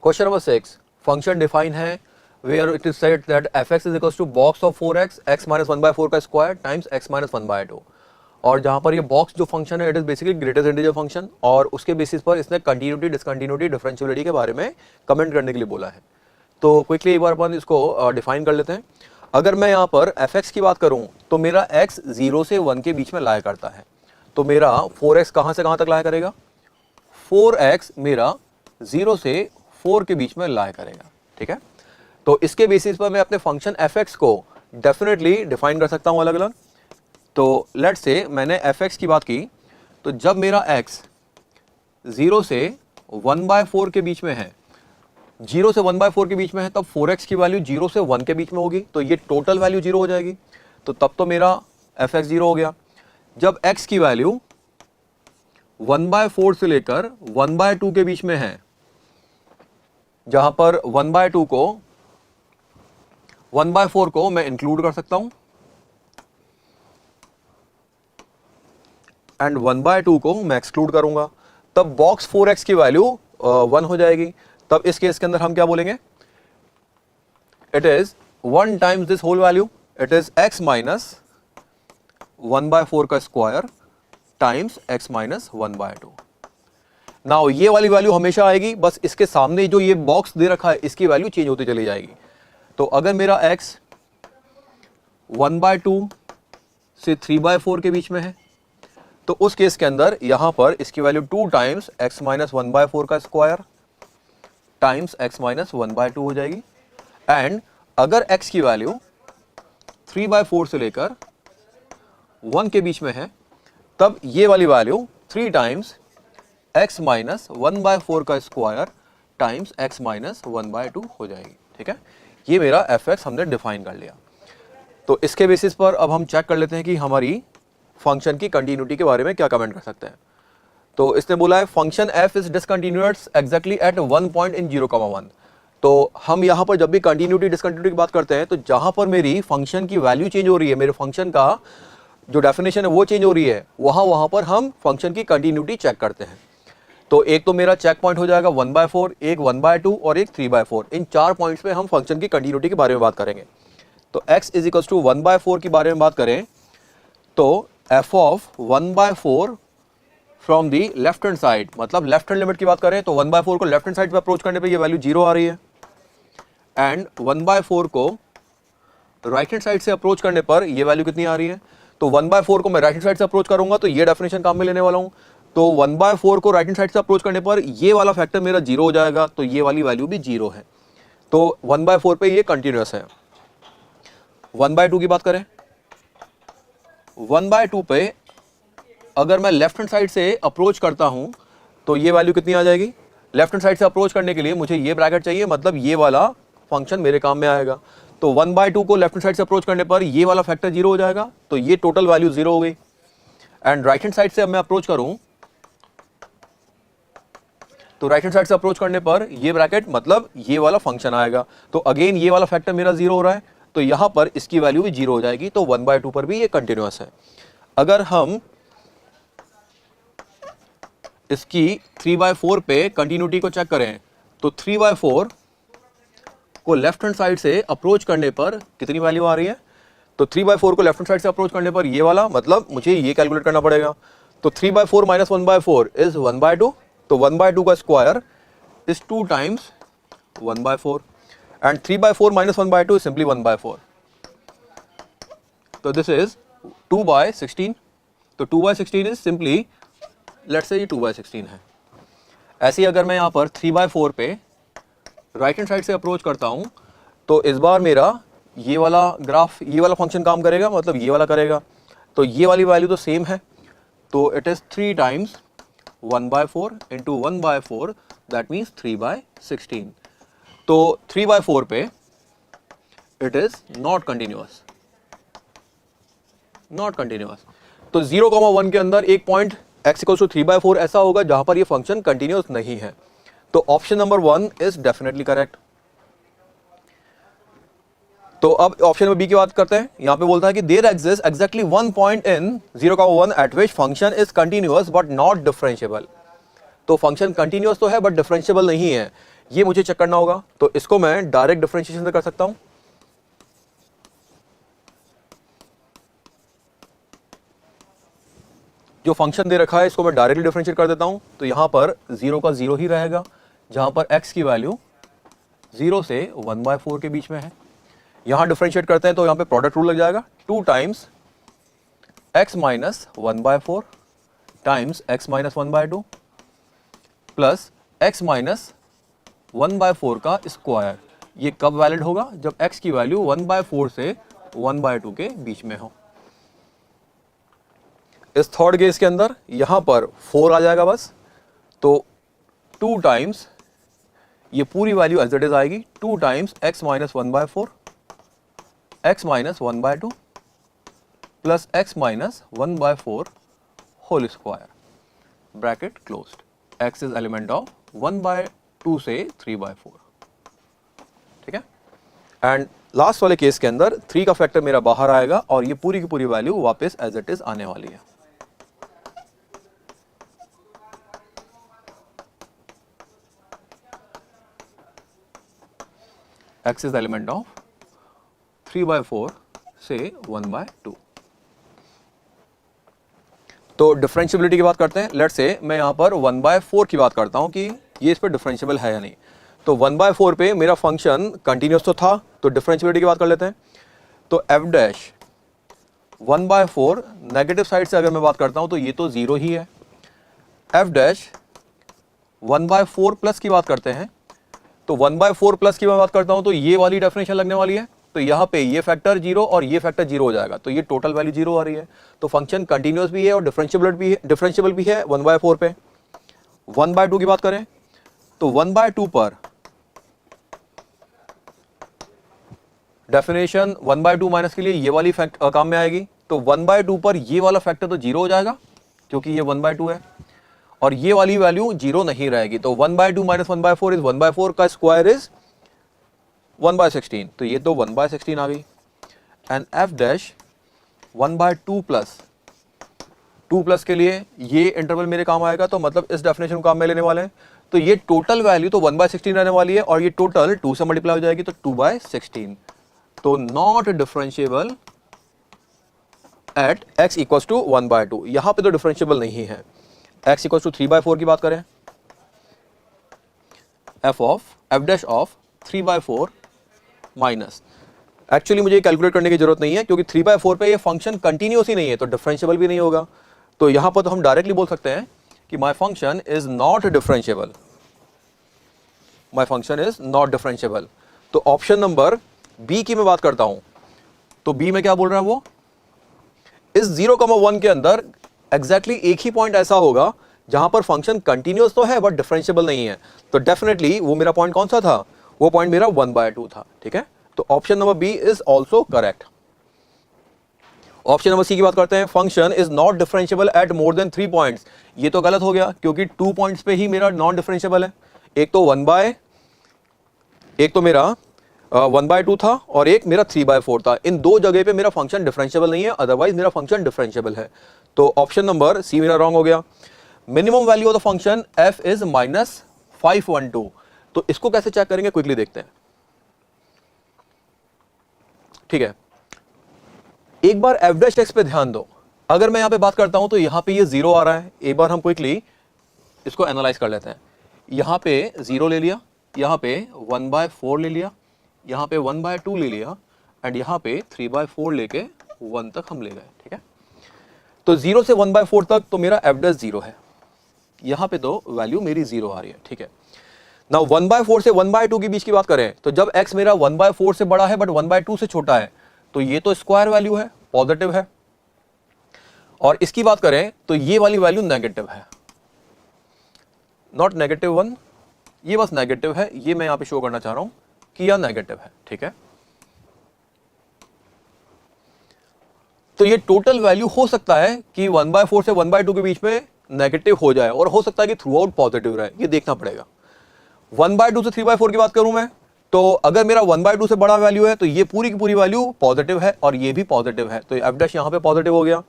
Question number 6, function define है where it is said that fx is equals to box of 4x x minus 1/4 का square times x minus 1/2, और जहाँ पर ये box जो function है it is basically greatest integer function, और उसके बेसिस पर इसने कंटिन्यूटी, डिसकंटिन्यूटी, डिफरेंशियबिलिटी के बारे में कमेंट करने के लिए बोला है। तो क्विकली एक बार अपन इसको डिफाइन कर लेते हैं। अगर मैं यहाँ पर fx की बात करूँ तो मेरा x 0 से 1 के बीच में लाया करता है, तो मेरा 4x कहाँ से कहाँ तक लाया करेगा, 4x मेरा 0 से 4 के बीच में लाया करेगा। ठीक है, तो इसके बेसिस पर मैं अपने फंक्शन fx को डेफिनेटली डिफाइन कर सकता हूँ अलग अलग। तो लेट्स से मैंने fx की बात की, तो जब मेरा x 0 से 1/4 के बीच में है, 0 से 1/4 के बीच में है, तब 4x की वैल्यू 0 से 1 के बीच में होगी, तो ये टोटल वैल्यू 0 हो जाएगी। तो तब तो मेरा fx 0 हो गया। जब x की वैल्यू 1/4 से लेकर 1/2 के बीच में है, जहां पर 1/4 को मैं इंक्लूड कर सकता हूं एंड 1/2 को मैं एक्सक्लूड करूंगा, तब बॉक्स 4x की वैल्यू 1 हो जाएगी। तब इस केस के अंदर हम क्या बोलेंगे, it is 1 times this whole value, it is x minus 1/4 का square times x minus 1/2। Now ये वाली वैल्यू हमेशा आएगी, बस इसके सामने जो ये बॉक्स दे रखा है इसकी वैल्यू चेंज होती चली जाएगी। तो अगर मेरा x 1/2 से 3/4 के बीच में है, तो उस केस के अंदर यहां पर इसकी वैल्यू 2 टाइम्स x माइनस 1/4 का स्क्वायर टाइम्स x माइनस 1/2 हो जाएगी। एंड अगर x की वैल्यू 3/4 से लेकर 1 के बीच में है, तब ये वाली वैल्यू 3 टाइम्स x माइनस 1/4 का स्क्वायर टाइम्स x माइनस 1/2 हो जाएगी। ठीक है, ये मेरा fx हमने डिफाइन कर लिया। तो इसके बेसिस पर अब हम चेक कर लेते हैं कि हमारी फंक्शन की कंटिन्यूटी के बारे में क्या कमेंट कर सकते हैं। तो इसने बोला है function f is discontinuous exactly at 1 point in 0,1। तो हम यहाँ पर जब भी कंटिन्यूटी डिसकंटिन्यूटी की बात करते हैं, तो जहां पर मेरी फंक्शन की वैल्यू चेंज हो रही है, मेरे फंक्शन का जो डेफिनेशन है वो चेंज हो रही है, वहां पर हम फंक्शन की कंटिन्यूटी चेक करते हैं। तो एक तो मेरा चेक पॉइंट हो जाएगा 1/4, एक 1/2 और एक 3/4। इन 4 पॉइंट्स पे हम फंक्शन की कंटिन्यूटी के बारे में बात करेंगे। तो x इज इक्वल टू 1/4 के बारे में बात करें, तो f of 1/4 from the left hand side, मतलब लेफ्ट हैंड लिमिट की बात करें तो 1/4 को लेफ्ट हैंड साइड पे अप्रोच करने पे ये वैल्यू 0 आ रही है, एंड 1/4 को राइट हैंड साइड से अप्रोच करने पर ये वैल्यू कितनी आ रही है। तो 1/4 को मैं राइट हैंड साइड से अप्रोच करूंगा तो ये डेफिनेशन काम में लेने वाला हूं। तो 1/4 को राइट हैंड साइड से अप्रोच करने पर ये वाला फैक्टर मेरा 0 हो जाएगा, तो ये वाली वैल्यू भी 0 है। तो 1/4 पे ये कंटिन्यूअस है। 1/2 की बात करें, 1/2 पे अगर मैं लेफ्ट हैंड साइड से अप्रोच करता हूं तो ये वैल्यू कितनी आ जाएगी। लेफ्ट हैंड साइड से अप्रोच करने के लिए मुझे ये ब्रैकेट चाहिए, मतलब ये वाला फंक्शन मेरे काम में आएगा। तो 1/2 को लेफ्ट हैंड साइड से अप्रोच करने पर ये वाला फैक्टर 0 हो जाएगा, तो ये टोटल वैल्यू 0 हो गई। एंड राइट हैंड साइड से अब मैं अप्रोच करूं तो राइट हैंड साइड से अप्रोच करने पर ये ब्रैकेट मतलब ये वाला फंक्शन आएगा, तो अगेन ये वाला फैक्टर मेरा 0 हो रहा है, तो यहां पर इसकी वैल्यू भी 0 हो जाएगी। तो 1/2 पर भी ये कंटिन्यूअस है। अगर हम इसकी 3/4 पे कंटिन्यूटी को चेक करें, तो 3/4 को लेफ्ट हैंड साइड से अप्रोच करने पर कितनी वैल्यू आ रही है। तो 3/4 को लेफ्ट हैंड साइड से अप्रोच करने पर ये वाला, मतलब मुझे ये कैलकुलेट करना पड़ेगा। तो 3/4 माइनस 1/4 इज 1/2, तो 1/2 का square is 2 times 1/4, and 3/4 minus 1/2 is simply 1/4। तो दिस इज 2/16। तो 2/16 इज सिंपली, लेट्स से ये 2/16 है। ऐसे ही अगर मैं यहाँ पर 3/4 पे राइट हैंड साइड से अप्रोच करता हूं, तो इस बार मेरा ये वाला ग्राफ, ये वाला फंक्शन काम करेगा, मतलब ये वाला करेगा। तो ये वाली वैल्यू तो सेम है, तो it is 3 times 1/4 into 1/4, that means 3/16। तो 3/4 पे it is not continuous, not continuous. तो 0,1 के अंदर एक पॉइंट x इक्वल्स टू 3/4 ऐसा होगा जहां पर ये फंक्शन कंटिन्यूअस नहीं है। तो option number 1 is definitely correct. तो अब ऑप्शन नंबर बी की बात करते हैं। यहां पे बोलता है कि there exist exactly 1 point in 0,1 at which function is continuous but not differentiable. तो फंक्शन कंटिन्यूअस तो है बट डिफरेंशिएबल नहीं है। ये मुझे चेक करना होगा। तो इसको मैं डायरेक्ट डिफरेंशिएशन से कर सकता हूं। जो फंक्शन दे रखा है इसको मैं डायरेक्टली डिफरेंशिएट कर देता हूं। तो यहां पर 0 का 0 ही रहेगा, जहां पर x की वैल्यू 0 से 1/4 के बीच में है। यहां डिफरेंशिएट करते हैं तो यहां पे प्रोडक्ट रूल लग जाएगा, 2 times x minus 1/4 times x minus 1/2 plus x minus 1/4 का स्क्वायर। ये कब वैलिड होगा? जब x की वैल्यू 1/4 से 1/2 के बीच में हो। इस थर्ड केस के अंदर यहां पर 4 आ जाएगा बस, तो 2 टाइम्स ये पूरी वैल्यू एज इट इज आएगी, 2 times x minus 1/4 x minus 1/2 plus x minus 1/4 whole square, bracket closed. x is element of 1/2 से 3/4, ठीक है। एंड लास्ट वाले केस के अंदर 3 का फैक्टर मेरा बाहर आएगा और ये पूरी की पूरी वैल्यू वापस एज इट इज आने वाली है। x is element of 3/4 से 1/2। तो डिफरेंशियबिलिटी की बात करते हैं। लेट्स से मैं यहां पर 1/4 की बात करता हूं कि ये इस पे डिफरेंशियबल है या नहीं। तो 1/4 पे मेरा फंक्शन कंटिन्यूअस तो था, तो डिफरेंशियबिलिटी की बात कर लेते हैं। तो f डैश 1/4 नेगेटिव साइड से अगर मैं बात करता हूं तो ये तो 0 ही है। f डैश 1/4 प्लस की बात करते हैं, तो 1/4 प्लस की मैं बात करता हूं तो ये वाली डेफिनेशन लगने वाली है। तो यहां पे ये फैक्टर 0 और ये फैक्टर 0 हो जाएगा, तो ये टोटल वैल्यू 0 आ रही है। तो फंक्शन कंटिन्यूअस भी है और डिफरेंशियबल भी है 1/4 पे। 1/2 की बात करें तो 1/2 पर डेफिनेशन 1/2 माइनस के लिए ये वाली काम में आएगी। तो 1/2 पर ये वाला फैक्टर तो 0 हो जाएगा क्योंकि ये 1/2 है, और ये वाली वैल्यू 0 नहीं रहेगी। तो 1/2 माइनस 1/4 इज 1/4 का स्क्वायर इज 1/16, तो ये तो 1/16 आ गई। And f dash 1/2 plus 2 plus के लिए ये इंटरवल मेरे काम आएगा, तो मतलब इस डेफिनेशन को काम में लेने वाले हैं। तो ये टोटल वैल्यू तो 1/16 रहने वाली है और ये टोटल 2 से मल्टीप्लाई हो जाएगी, तो 2/16। तो not differentiable at x equals to 1/2। यहां पे तो डिफरेंशिएबल नहीं है। x इक्वल्स टू 3/4 की बात करें, f dash of 3/4 minus, actually मुझे कैलकुलेट करने की जरूरत नहीं है क्योंकि 3/4 पे ये फंक्शन कंटिन्यूअस ही नहीं है, तो डिफरेंशिएबल भी नहीं होगा। तो यहां पर तो हम डायरेक्टली बोल सकते हैं कि my function is not differentiable, my function is not differentiable. तो ऑप्शन नंबर बी की मैं बात करता हूं, तो बी में क्या बोल रहा है वो, इस 0,1 के अंदर एग्जैक्टली एक ही पॉइंट ऐसा होगा जहां पर फंक्शन कंटिन्यूअस तो है बट डिफरेंशिएबल नहीं है। तो डेफिनेटली वो मेरा पॉइंट कौन सा था, वो पॉइंट मेरा 1/2 था, ठीक है। तो option number B is also correct. Option number C की बात करते हैं, function is not differentiable at more than 3 points. ये तो गलत हो गया क्योंकि 2 पॉइंट्स पे ही मेरा नॉन डिफरेंशिएबल है। एक तो मेरा 1/2 था और एक मेरा 3/4 था। इन दो जगह पे मेरा फंक्शन डिफरेंशिएबल नहीं है, अदरवाइज मेरा फंक्शन डिफरेंशिएबल है। तो ऑप्शन नंबर सी मेरा रॉन्ग हो गया। Minimum value of the function f is -512। तो इसको कैसे चेक करेंगे, क्विकली देखते हैं, ठीक है। एक बार f डैश x पे ध्यान दो। अगर मैं यहां पे बात करता हूं तो यहां पे ये 0 आ रहा है। एक बार हम क्विकली इसको एनालाइज कर लेते हैं। यहां पे 0 ले लिया, यहां पे 1/4 ले लिया, यहां पे 1/2 ले लिया, एंड यहां पे 3/4 लेके 1 तक हम ले गए, ठीक है। तो 0 से 1/4 तक तो मेरा f डैश 0 है, यहां पे तो वैल्यू मेरी 0 आ रही है, ठीक है। नाउ 1/4 से 1/2 के बीच की बात करें तो जब x मेरा 1/4 से बड़ा है बट 1/2 से छोटा है, तो ये तो स्क्वायर वैल्यू है, पॉजिटिव है। और इसकी बात करें तो ये वाली वैल्यू नेगेटिव है, नॉट -1, ये बस नेगेटिव है। ये मैं यहां पे शो करना चाह रहा हूं कि यह नेगेटिव है, ठीक है। तो ये टोटल वैल्यू हो सकता है कि 1/4 से 1/2 के बीच में नेगेटिव हो जाए और हो सकता है कि थ्रू आउट पॉजिटिव रहे, ये देखना पड़ेगा। 1/2 से 3/4 की बात करूं मैं, तो अगर मेरा 1/2 से बड़ा वैल्यू है तो ये पूरी की पूरी वैल्यू पॉजिटिव है और ये भी पॉजिटिव है, तो f डैश यहां पे पॉजिटिव हो गया।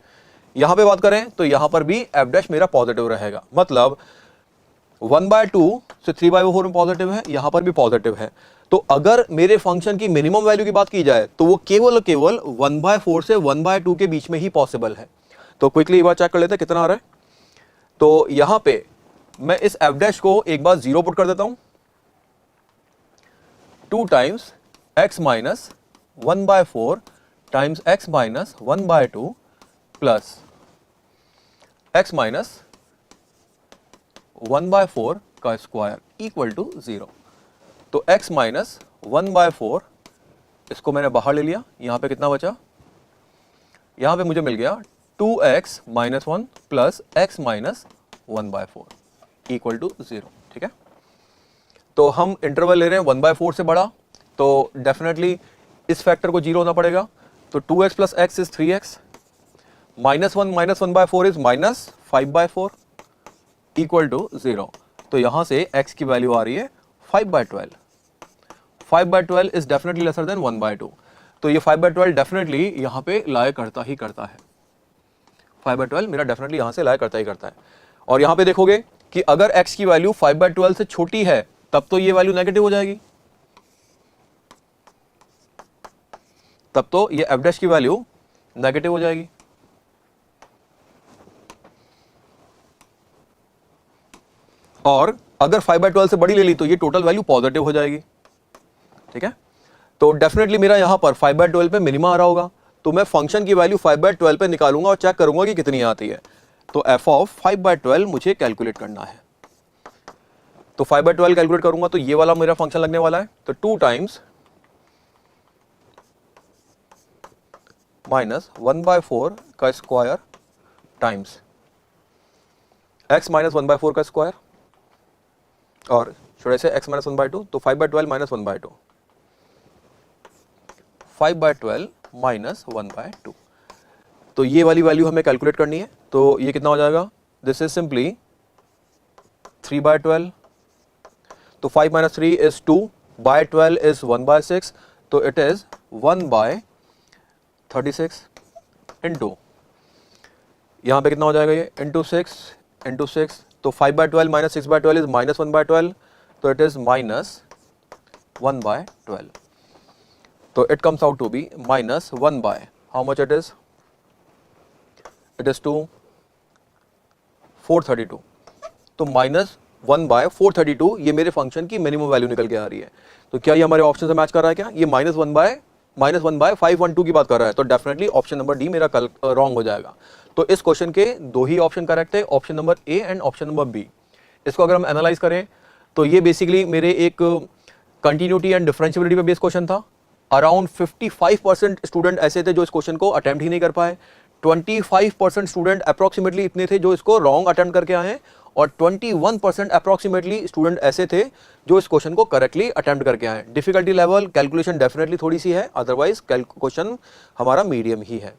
यहां पे बात करें तो यहां पर भी f डैश मेरा पॉजिटिव रहेगा। मतलब 1/2 से 3/4 में पॉजिटिव है, यहां पर भी पॉजिटिव है। तो अगर मेरे फंक्शन की मिनिमम वैल्यू की बात की जाए तो वो केवल केवल 1/4 से 1/2 के बीच में ही पॉसिबल है। तो क्विकली एक बार चेक कर लेते हैं कितना आ रहा है। तो यहां पे मैं इस एफ डैश को एक बार 0 पुट कर देता हूं, 2 times x minus 1/4 times x minus 1/2 plus x minus 1/4 का स्क्वायर इक्वल टू 0। तो x माइनस 1/4 इसको मैंने बाहर ले लिया, यहां पे कितना बचा, यहां पे मुझे मिल गया 2x minus 1 plus x minus 1/4 equal to 0। ठीक है, तो हम इंटरवल ले रहे हैं 1/4 से बड़ा, तो डेफिनेटली इस फैक्टर को 0 होना पड़ेगा। तो 2x plus x is 3x, minus 1 minus 1/4 is minus 5/4 equal to 0। तो यहां से x की वैल्यू आ रही है 5/12। 5/12 इज डेफिनेटली लेसर देन 1/2। तो ये 5/12 डेफिनेटली यहां पे लाया करता ही करता है। 5/12 मेरा डेफिनेटली यहां से लाया करता ही करता है। और यहां पे देखोगे कि अगर x की वैल्यू 5/12 से छोटी है तब तो ये वैल्यू नेगेटिव हो जाएगी, तब तो ये f डैश की वैल्यू नेगेटिव हो जाएगी। और अगर 5/12 से बड़ी ले ली तो ये टोटल वैल्यू पॉजिटिव हो जाएगी। ठीक है, तो डेफिनेटली मेरा यहां पर 5/12 पे मिनिमा आ रहा होगा, तो मैं फंक्शन की वैल्यू 5/12 पे निकालूंगा और चेक करूंगा कि कितनी आती है। तो f ऑफ 5/12 मुझे कैलकुलेट करना है। तो 5/12 कैलकुलेट करूंगा तो ये वाला मेरा फंक्शन लगने वाला है। तो 2 टाइम्स माइनस 1/4 का स्क्वायर टाइम्स x माइनस 1/4 का स्क्वायर, और शुरू से x माइनस 1/2, तो 5/12 माइनस 1/2, 5/12 माइनस 1/2। तो ये वाली वैल्यू हमें कैलकुलेट करनी है। तो ये कितना हो जाएगा, दिस इज सिंपली 3/12। तो 5 माइनस 3 इज 2, बाय 12 इज 1/6, तो इट इज 1/36 इंटू, यहां पे कितना हो जाएगा ये, इंटू 6 इंटू 6। तो 5/12 माइनस 6/12 इज माइनस 1/12, तो इट इज माइनस 1/12। तो it comes out to be minus 1 by how much it is, it is 2 432। तो माइनस 1 बाय 432 ये मेरे फंक्शन की मिनिमम वैल्यू निकल के आ रही है। तो क्या ये हमारे ऑप्शन से मैच कर रहा है? क्या ये माइनस 1 बाय 512 की बात कर रहा है? तो डेफिनेटली ऑप्शन नंबर डी मेरा कल रॉन्ग हो जाएगा। तो इस क्वेश्चन के दो ही ऑप्शन करेक्ट है, option number A and option number B. इसको अगर हम एनालाइज करें तो ये बेसिकली मेरे एक कंटिन्यूटी एंड डिफरेंशिएबिलिटी पे बेस्ड क्वेश्चन था। अराउंड 55% स्टूडेंट ऐसे थे जो इस क्वेश्चन को अटेम्प्ट ही नहीं कर पाए, 25% स्टूडेंट अप्रोक्सीमेटली इतने थे जो इसको रॉन्ग अटेम्प्ट करके आए हैं, और 21% अप्रोक्सीमेटली स्टूडेंट ऐसे थे जो इस क्वेश्चन को करेक्टली अटेम्प्ट करके आए। डिफिकल्टी लेवल कैलकुलेशन डेफिनेटली थोड़ी सी है, अदरवाइज क्वेश्चन हमारा मीडियम ही है।